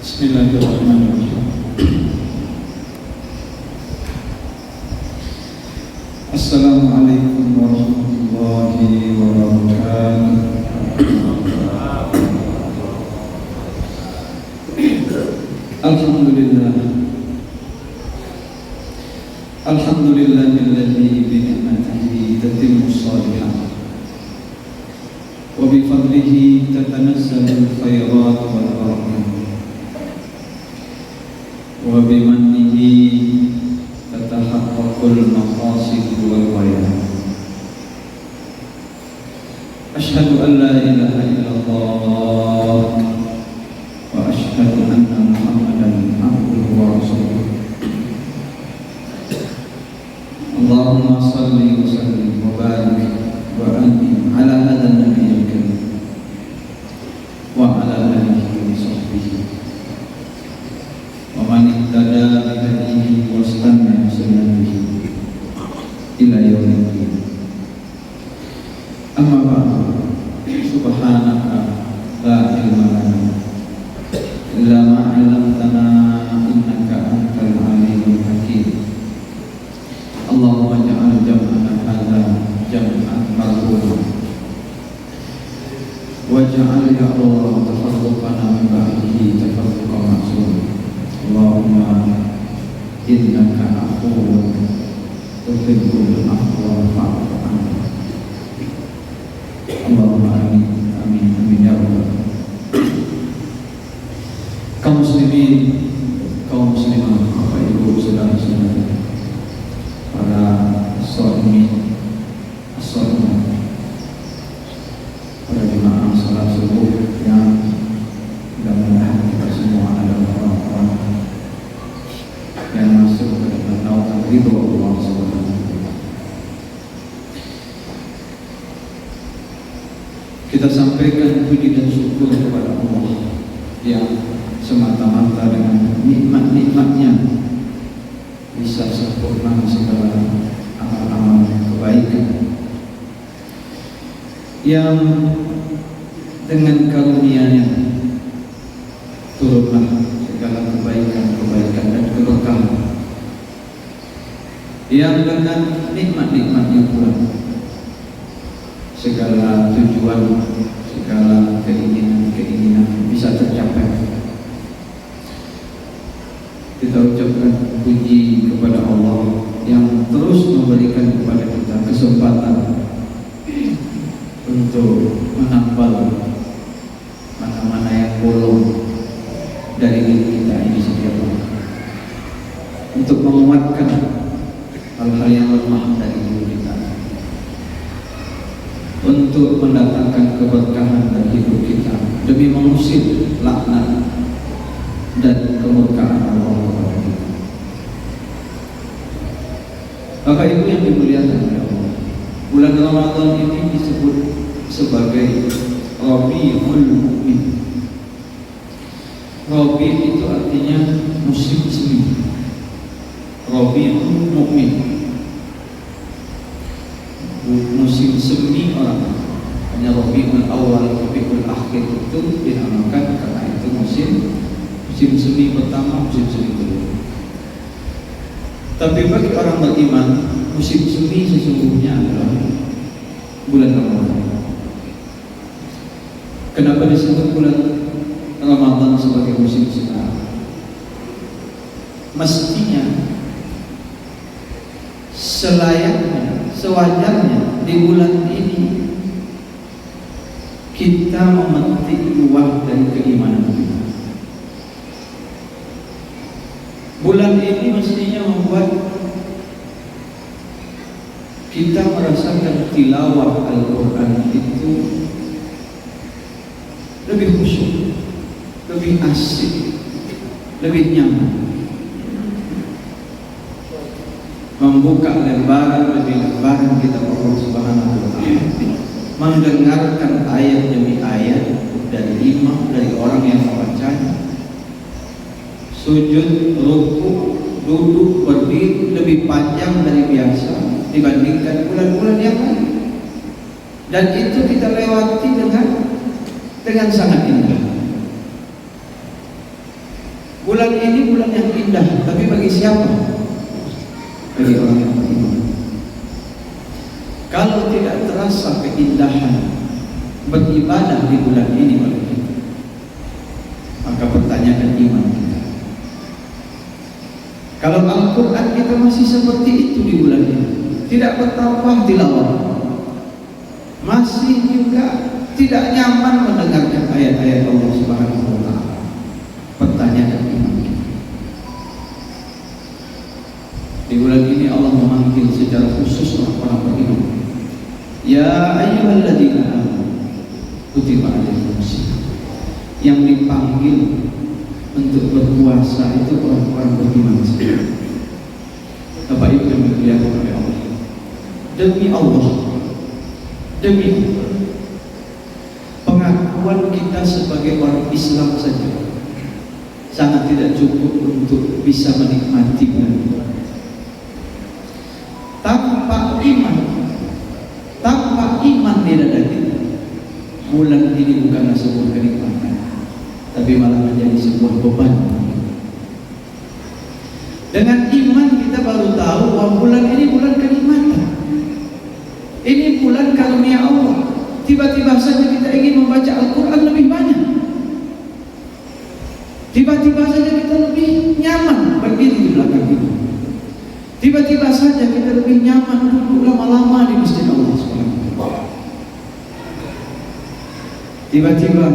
Bismillahirrahmanirrahim. Assalamualaikum warahmatullahi wabarakatuh. Alhamdulillah. Alhamdulillahilladzi bi ni'matihi tatimmus shalihat wa bi fadlihi tatanazzalu khairat wal barakah wa bi mannihi tatahaqqaqul maqasid wal ghayat. Asyhadu an la ilaha illallah wa asyhadu anna Muhammadan abduhu wa rasuluh. Allahumma salli wa sallim wa barik wa an'im ala hadzal nabiyil karim wa ala alihi wa sahbihi wa man ihtada bi hadihi wa istanna bi sunnatihi ila yaumil qiyamah. Amma ba'du, subhanaka la ilma lana illa ma 'allamtana innaka antal alimul hakim. Allahumma ja'al jam'ana hadza jam'an marhuman wa ja'al ya Allah tafarruqana min ba'dihi tafarruqan ma'suma. Allahumma innaka afuwwun tuhibbul afwa fa'fu anna. Allahumma amin amin amin ya Allah. Kaum muslimin, kaum muslimah, Bapak Ibu saudara-saudara, para sholimin, as-sholimat, para jemaah salat subuh yang mudah-mudahan kita semua adalah orang-orang yang masuk ke dalam naungan ridho Allah Subhanahu wa taala. Kita sampaikan puji dan syukur kepada Allah yang semata-mata dengan nikmat-nikmatnya bisa sempurna segala amal-amal kebaikan, yang dengan karunia-Nya turunlah segala kebaikan-kebaikan dan keberkahan, yang dengan nikmat-nikmatnya pula segala tujuan, segala keinginan-keinginan bisa tercapai. Kita ucapkan puji kepada Allah yang terus memberikan kepada kita kesempatan untuk menambal mana-mana yang bolong dari diri kita ini setiap hari, untuk menguatkan hal-hal yang lemah dari diri kita, untuk mendatangkan keberkahan dari hidup kita demi mengusir laknat dan kemurkaan Allah kepada kita. Bapak Ibu yang dimuliakan oleh Allah, bulan Ramadan ini disebut sebagai Rabiul Mukmin. Rabi itu artinya musim semi. Rabiul Mukmin, musim semi orang. Hanya Rabiul Awal, Rabiul Akhir itu dinamakan karena itu musim semi pertama, musim semi kedua. Tapi bagi orang beriman, musim semi sesungguhnya adalah bulan Ramadan. Kenapa disebut bulan Ramadan sebagai musim semi? Mestinya, selayaknya, sewajarnya di bulan ini kita memetik buah dari keimanan kita. Bulan ini mestinya membuat kita merasakan tilawah Al-Quran itu lebih khusyuk, lebih asik, lebih nyaman, membuka lembaran demi lembaran kitab Allah Subhanahu wa taala, mendengarkan ayat demi ayat dari imam, dari orang yang membacanya, sujud, ruku, duduk, berdiri lebih panjang dari biasa dibandingkan bulan-bulan yang lain, dan itu kita lewati dengan sangat indah. Bulan ini bulan yang indah, tapi bagi siapa? Bagi orang yang beriman. Kalau tidak terasa keindahan beribadah di bulan ini oleh kita, maka pertanyakan iman kita. Kalau Al-Quran kita masih seperti itu di bulan ini, tidak bertambah tilawah, masih juga tidak nyaman mendengarkan ayat-ayat Allah Subhanahu wa Ta'ala, pertanyakan iman kita. Di bulan ini Allah memanggil secara khusus orang-orang beriman. Ya ayyuhalladzina amanu kutiba alaikumusiyam. Yang dipanggil untuk berpuasa itu orang-orang beriman saja. Bapak Ibu yang dimuliakan oleh Allah, demi Allah, pengakuan kita sebagai orang Islam saja sangat tidak cukup untuk bisa menikmati bulan ini. Tanpa iman di dada kita, bulan ini bukanlah sebuah kenikmatan, tapi malah menjadi sebuah beban. Dengan iman kita baru tahu bahwa bulan ini bulan kenikmatan. Ini bulan karunia Allah. Tiba-tiba saja kita ingin membaca Al-Quran lebih banyak. Tiba-tiba saja kita lebih nyaman berdiri di belakang kita. Tiba-tiba saja kita lebih nyaman duduk lama-lama di masjid Allah SWT. Tiba-tiba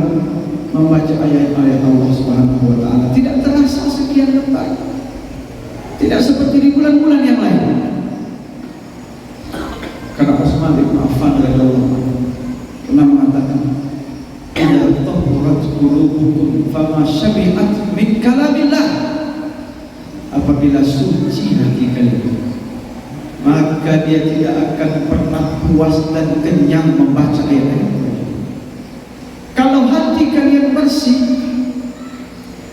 membaca ayat-ayat Allah Subhanahu wa Ta'ala tidak terasa sekian lebat. Tidak seperti di bulan-bulan yang lain. Karena Utsman bin Affan radhiyallahu anhu pernah mengatakan, "Idza tahurat qulubukum fama syabi'at min kalamillah." Apabila suci hati kalian, maka dia tidak akan pernah puas dan kenyang membaca ayat-ayat. Kalau hati kalian bersih,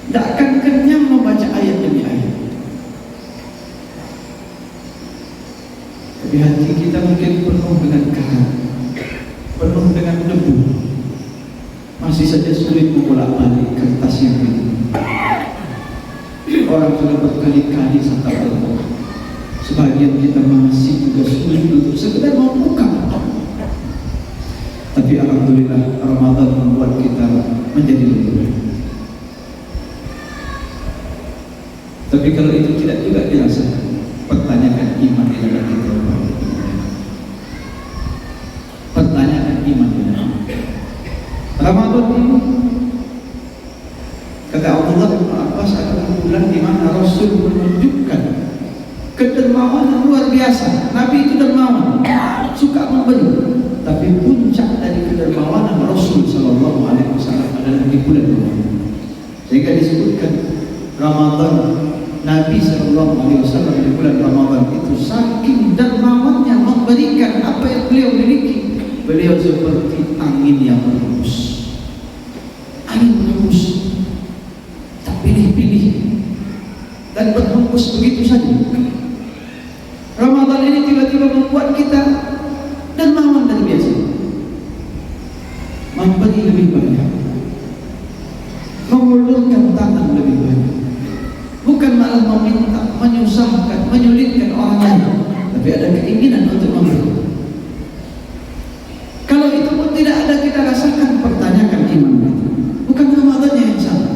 tidak akan kenyang membaca ayat demi ayat. Tapi hati kita mungkin penuh dengan karat, penuh dengan debu, masih saja sulit membolak-balik kertas yang ini. Orang sudah berkali-kali sangka Allah, sebagian kita masih juga sulit untuk sekedar membuka. Tapi alhamdulillah Ramadan membuat kita menjadi lebih baik. Tapi kalau itu tidak juga dirasakan, pertanyakan iman di dalam kita. Pertanyakan iman di dalam Ramadan ini. Kata Abdullah bin Abbas, adalah bulan di mana Rasul menunjukkan kedermawanan luar biasa. Nabi itu dermawan, suka memberi. Tapi puncak dari kedermawanan Rasul Sallallahu Alaihi Wasallam adalah di bulan Ramadan. Sehingga disebutkan Ramadan, Nabi Sallallahu Alaihi Wasallam di bulan Ramadan itu saking dermawannya memberikan apa yang beliau miliki. Beliau seperti angin yang berhembus. Angin berhembus, pilih-pilih dan berhembus begitu saja. Ramadan ini tiba-tiba membuat kita dermawan dari biasa, memberi lebih banyak, mengulurkan tangan lebih banyak, bukan malah meminta, menyusahkan, menyulitkan orang lain, tapi ada keinginan untuk memberi. Kalau itu pun tidak ada kita rasakan, pertanyakan iman kita. Bukan Ramadannya yang salah,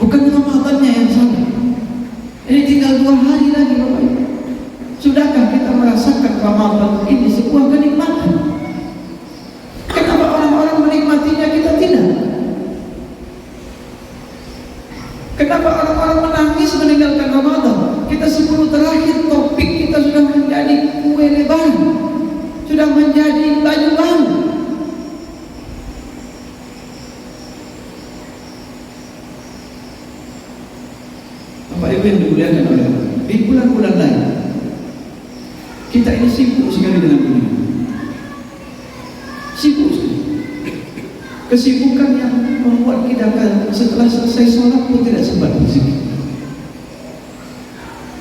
bukan Ramadannya yang salah. Ini tinggal 2 hari lagi Bapak Ibu. Sudahkah kita merasakan Ramadan ini sebuah kenikmatan? Kenapa orang-orang menikmatinya, kita tidak? Kenapa orang-orang menangis meninggalkan Ramadan? Kita 10 terakhir topik kita sudah menjadi kue lebaran, sudah menjadi baju baru. Bapak Ibu yang dimuliakan oleh Allah, di bulan-bulan lain kita ini sibuk sekali dengan dunia, sibuk sekali. Kesibukan yang membuat kita setelah selesai sholat pun tidak sempat berzikir.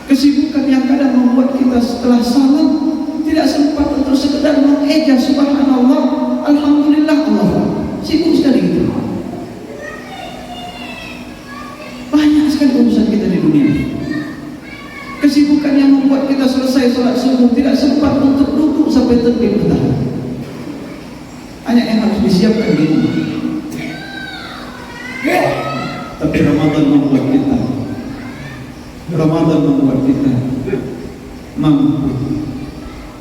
Kesibukan yang kadang membuat kita setelah salam tidak sempat untuk sekedar mengeja subhanallah, alhamdulillah, Allah. Sibuk sekali gitu. kesibukan yang membuat kita selesai sholat subuh tidak sempat untuk duduk sampai terbit matahari. Hanya yang harus disiapkan di rumah. Tapi Ramadan membuat kita mampu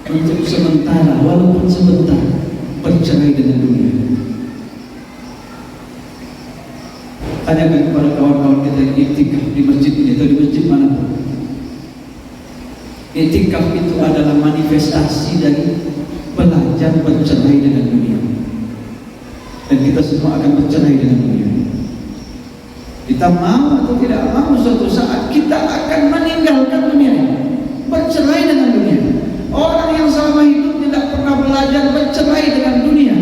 untuk sementara, walaupun sebentar, bercerai dengan dunia. Tanyakan kepada kawan-kawan kita yang iktikaf di masjid ini atau di masjid manapun. Iktikaf itu adalah manifestasi dari belajar bercerai dengan dunia. Dan kita semua akan bercerai dengan dunia. Kita mau atau tidak mau, suatu saat kita akan meninggalkan dunia, bercerai dengan dunia. Orang yang selama hidup tidak pernah belajar bercerai dengan dunia,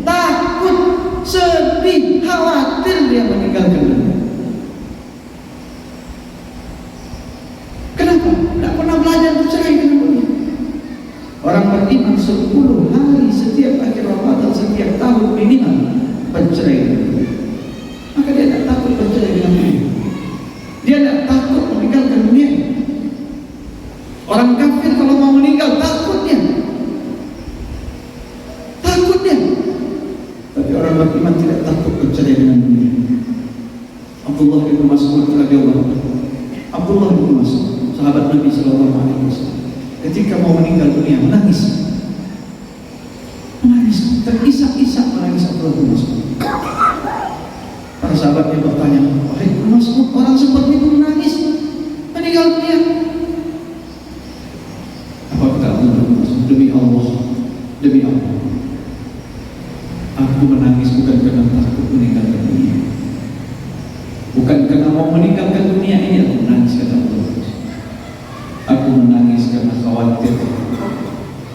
takut, sedih, khawatir dia meninggalkan dunia. Kenapa? Tidak pernah belajar bercerai dengan dunia. Orang beriman 10 hari setiap akhir Ramadan, setiap tahun minimal bercerai dengan dunia. Maka dia tak takut bercerai dengan dunia. Dia tak takut meninggalkan dunia. Orang kafir kalau mau meninggal takutnya. Tapi orang beriman tidak takut bercerai dengan dunia. Abdullah bin Mas'ud radhiyallahu anhu. Abdullah bin Mas'ud, sahabat Nabi sallallahu alaihi wasallam, ketika mau meninggal dunia menangis, terisak-isak menangis Abdullah bin Mas'ud. Para sahabatnya bertanya, wahai Mas'ud, orang seperti itu menangis meninggal dunia. Apa kata Abdullah bin Mas'ud? Demi Allah, aku menangis bukan karena takut meninggalkan dunia, bukan karena mau meninggalkan dunia ini aku menangis, kata Abdullah. Aku menangis karena khawatir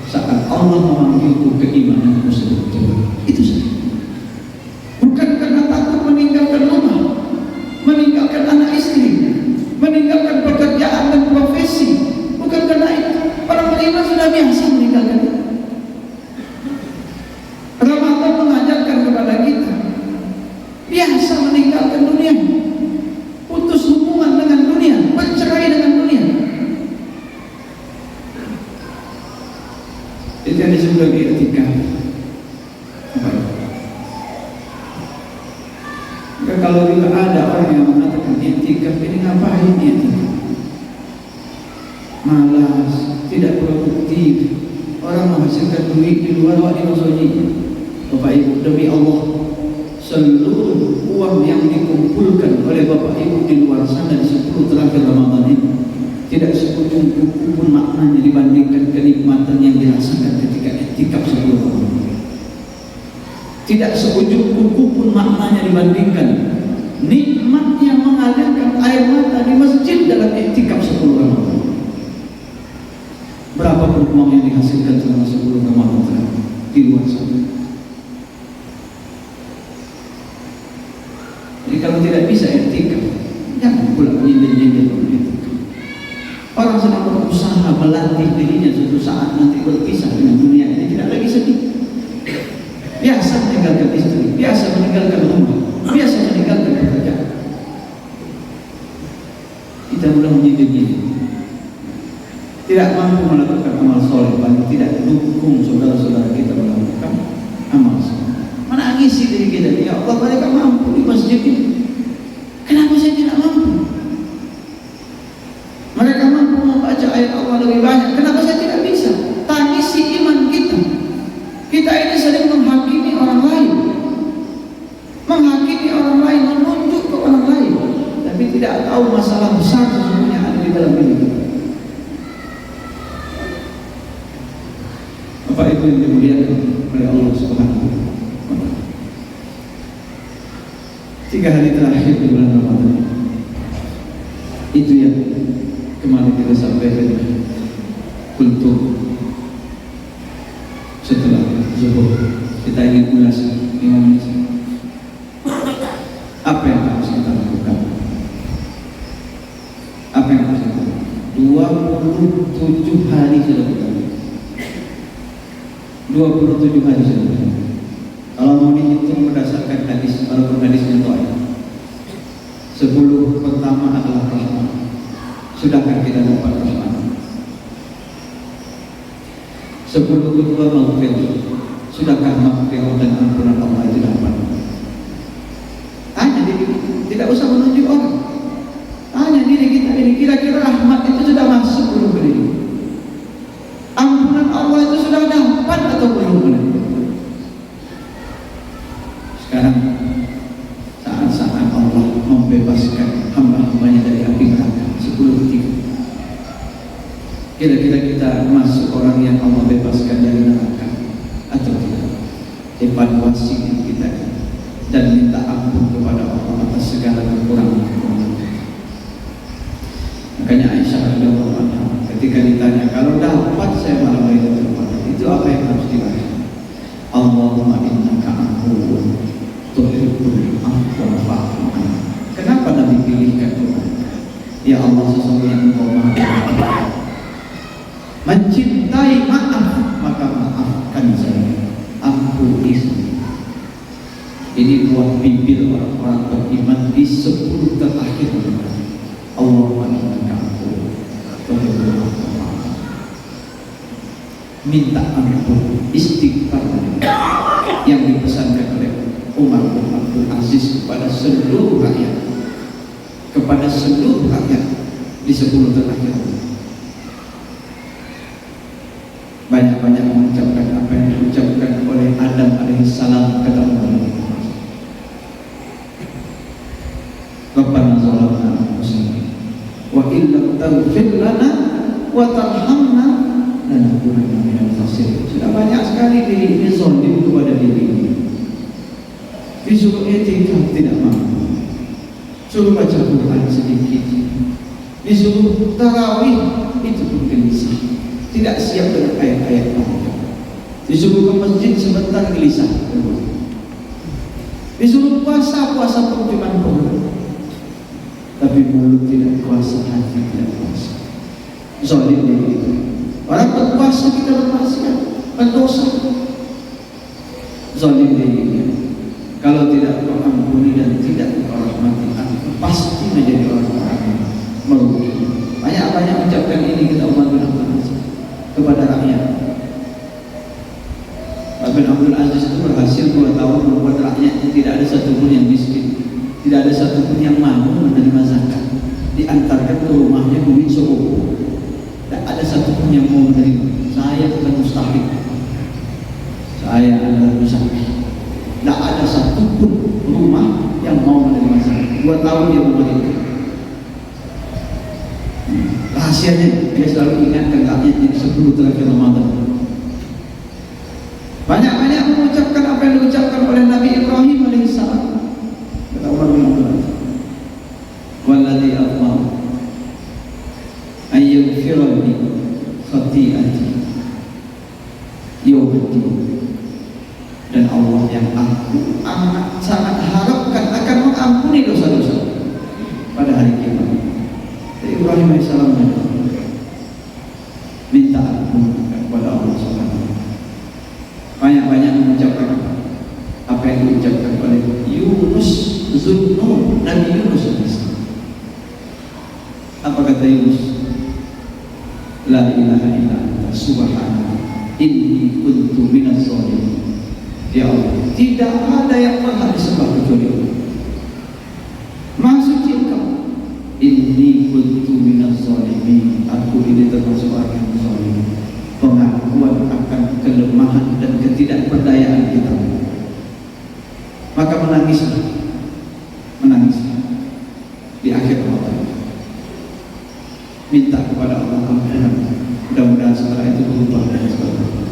saat Allah memanggilku keimananku sebetulnya. Itu saja. Bukan karena takut meninggalkan rumah, meninggalkan anak istri, meninggalkan pekerjaan dan profesi. Bukan karena itu. Orang beriman sudah biasa meninggalkan itu. Ramadan mengajarkan kepada kita biasa meninggalkan dunia, putus hubungan dengan dunia, bercerai dengan dunia. Itu yang disebut iktikaf. Kalau juga ada orang yang mengatakan iktikaf ini ngapain iktikaf? Malas, tidak produktif, orang menghasilkan duit di luar waktu maksudnya. Bapak Ibu, demi Allah, seluruh uang yang dikumpulkan oleh Bapak Ibu di luar sana di 10 terakhir Ramadan ini tidak seujung kuku pun maknanya dibandingkan kenikmatan yang dirasakan ketika iktikaf 10 Ramadan. Tidak seujung kuku pun maknanya dibandingkan nikmat yang mengalirkan air mata di masjid dalam iktikaf 10 Ramadan. Berapa pun uang yang dihasilkan selama 10 Ramadan di luar sana. Jadi kalau tidak bisa iktikaf, jangan pula nyindir-nyindir iktikaf. Orang sedang berusaha melatih dirinya suatu saat nanti berpisah dengan dunia ini tidak lagi sedih. Biasa meninggalkan istri, biasa meninggalkan rumah, biasa meninggalkan pekerjaan. Kita mudah menyindir-nyindir, tidak mampu melakukan amal soleh, paling tidak dukung saudara-saudara kita melakukan amal soleh. Menangisi diri kita, ya Allah, mereka mampu di masjid ini, kenapa saya tidak mampu? Mereka mampu membaca ayat Allah lebih banyak, kenapa saya tidak bisa? Tangisi iman kita. Kita ini sering menghakimi orang lain, menunjuk ke orang lain, tapi tidak tahu masalah besar sesungguhnya ada di dalam diri kita. Apa itu yang dimuliakan oleh Allah Subhanahu wa Ta'ala? 3 hari terakhir di bulan Ramadan itu yang kemarin kita sampaikan kultur setelah zuhur. Kita ingin ulas 5 menit. Apa yang harus kita lakukan? Apa yang harus kita lakukan? 27 hari sudah kita lakukan. 27 hari sudah kita lakukan. Kalau mau dihitung berdasarkan hadis, walaupun hadisnya dhaif, 10 pertama adalah rahmat, Sudahkah kita dapat rahmat? 10 kedua maghfirah. Sudahkah maghfirah dan ampunan Allah itu dapat? Tanya diri kita, tidak usah menunjuk orang. Tanya diri kita ini, kira-kira rahmat itu sudah masuk belum ke diri? Ampunan Allah itu sudah dapat atau belum? Sekarang saat-saat Allah membebaskan hamba-hambanya dari api neraka 10 kira-kira kita masuk orang yang Allah bebaskan dari neraka atau tidak? Evaluasi diri kita dan minta ampun kepada Allah atas segala kekurangan. Makanya Aisyah radhiyallahu anha ketika ditanya, kalau dapat saya malam Lailatul Qadar, itu apa yang harus dibaca? Allahumma innaka afuwwun tuhibbul afwa fa'fu anni. Kenapa Nabi pilihkan doa? Ya Allah, sesungguhnya Engkau Maha Pengampun, mencintai maaf, maka maafkan saya, ampuni saya. Ini buah bibir orang-orang beriman di 10 terakhir. Allahumma innaka afuwwun tuhibbul afwa fa'fu anni. Minta ampun, istighfar yang dipesankan oleh Umar bin Abdul Aziz kepada seluruh rakyat, di 10 terakhir. Banyak-banyak mengucapkan apa yang diucapkan oleh Adam alaihissalam, kata Umar. Rabbana zalamna anfusana wa illam taghfir lana wa tarhamna lanakunanna minal khasirin. Sudah banyak sekali diri ini zalim kepada diri ini. Disuruh etikaf tidak mampu, suruh baca Quran sedikit, disuruh tarawih itu pun gelisah, tidak siap dengan ayat-ayat Allah. Disuruh ke masjid sebentar gelisah, disuruh puasa pun cuma perut, tapi mulut tidak puasa, hati tidak puasa. Zalim diri itu. Orang berpuasa kita lepaskan, berdosa. Zalim diri. Kalau tidak kau ampuni dan tidak kau rahmati, aku pasti menjadi orang-orang yang merugi. Banyak-banyak ucapkan ini kita umat bin Abdul Aziz kepada rakyat. Bin Abdul Aziz itu berhasil 2 tahun membuat rakyatnya tidak ada satupun yang miskin, tidak ada satupun yang mampu menerima zakat. Diantarkan ke rumahnya duit sokoko, tidak ada satupun yang mau menerima. Saya bukan mustahik, saya adalah musafir. Tidak ada satupun rumah yang mau menerima zakat. 2 tahun dia memerintah. Rahasianya dia selalu ingatkan rakyatnya di 10 terakhir Ramadan. Banyak-banyak mengucapkan apa yang diucapkan oleh Nabi Ibrahim alaihissalam. Kata Umar bin Abdul Aziz, walladzi atma'u ayyaghfirani khati'ati yawmiddin. Dan Allah yang aku amat sangat harapkan akan mengampuni dosa-dosa pada hari kiamat. Ibrahim AS minta ampun kepada Allah Subhanahu. Banyak-banyak mengucapkan apa yang diucapkan oleh Yunus Zunnun, Nabi Yunus AS. Apa kata Yunus? La ilaha illa anta subhanaka inni kuntu minaz zalimin. Ya Allah, tidak ada yang berhak disembah kecuali Allah. Maha suci Engkau. Inni kuntu minaz zalimin. Aku ini termasuk orang yang zalim. Pengakuan akan kelemahan dan ketidakberdayaan kita. Maka menangislah di akhir Ramadan. Minta kepada Allah ampunan. Mudah-mudahan setelah itu berubah dan sebagainya.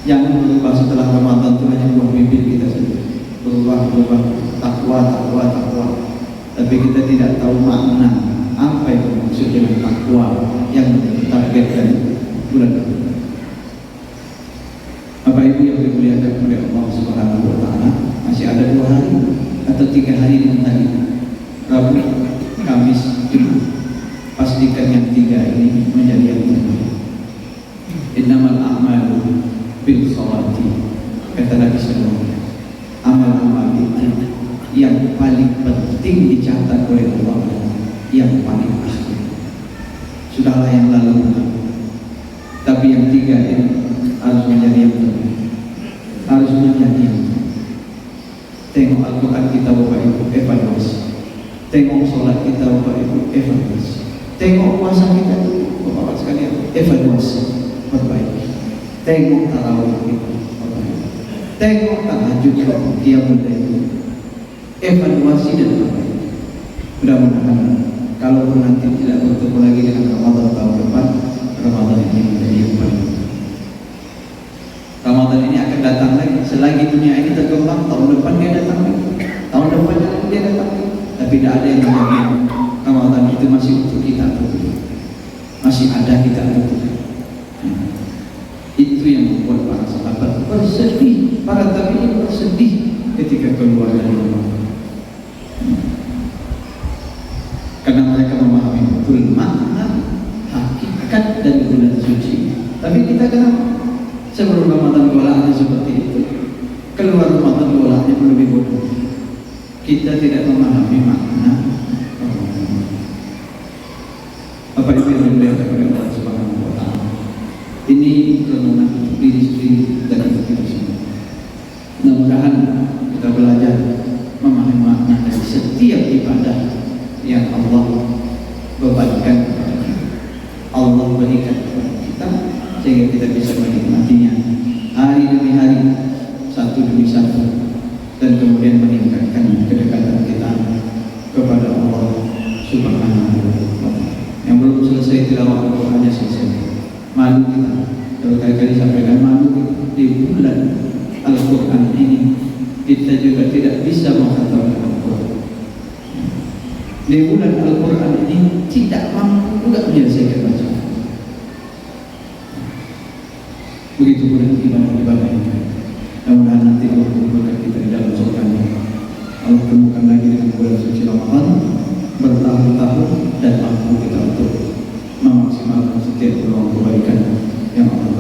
Jangan berubah setelah Ramadan itu hanya buah bibir kita saja. Berubah takwa. Tapi kita tidak tahu makna apa yang maksud dengan takwa yang ditargetkan bulan Ramadan. Bapak Ibu yang dimuliakan oleh Allah Subhanahu wa taala, masih ada 2 hari atau 3 hari dengan hari Rabu, Kamis, Jumat. Pastikan yang 3 ini menjadi yang terbaik. Innamal a'malu bil khawati, kata Nabi sallallahu alaihi wasallam. Amal-amal itu yang paling penting dicatat oleh Allah, yang paling akhir. terlalu benar. Tapi yang tiga ini harus menjadi yang terbaik, harus menjadi yang terbaik. Tengok Al-Quran kita Bapak Ibu, evaluasi. Tengok sholat kita Bapak Ibu, evaluasi. Tengok puasa kita Bapak sekalian, evaluasi, perbaiki. Tengok tarawih kita, perbaiki. Tengok tahajud kita, qiyamul lail, evaluasi dan perbaiki. Mudah-mudahan kalau nanti tidak bertemu lagi dengan Ramadan tahun depan, Ramadan ini menjadi yang baik. Ramadan ini akan datang lagi. Selagi dunia ini terkembang, tahun depan dia datang lagi, tahun depannya dia datang lagi. Tapi tidak ada yang menjamin Ramadan itu masih untuk kita atau tidak, masih ada kita atau tidak. Itu yang membuat para sahabat bersedih, para tabi'in bersedih ketika keluar dari Ramadan. Karena mereka memahami betul makna hakikat dari bulan suci. Tapi kita kenapa? Sebelum Ramadan golaannya seperti itu, keluar Ramadan golaannya lebih bodoh. Kita tidak memahami makna Ramadan. Apa itu yang dimuliakan oleh Allah Subhanahu wa Ta'ala? Ini renungan untuk diri sendiri dan untuk kita semua. Mudah-mudahan kita belajar memahami makna dari setiap ibadah yang Allah bebankan kepada kita, Allah berikan kepada kita, sehingga kita bisa menikmatinya hari demi hari, satu demi satu, dan kemudian meningkatkan kedekatan kita kepada Allah Subhanahu wa Ta'ala. Yang belum selesai tilawah Al-Qurannya selesai, malu kita. Berkali-kali sampaikan, malu kita di bulan Al-Quran ini kita juga tidak bisa menghatamkan Al-Quran. Di bulan Al-Quran ini tidak mampu juga menyelesaikan bacaan. Begitu pula ibadah-ibadah ini. Mudah-mudahan nanti Allah kumpulkan kita di dalam surganya. Allah temukan lagi dengan bulan suci Ramadan bertahun-tahun dan mampu kita untuk memaksimalkan setiap peluang kebaikan yang Allah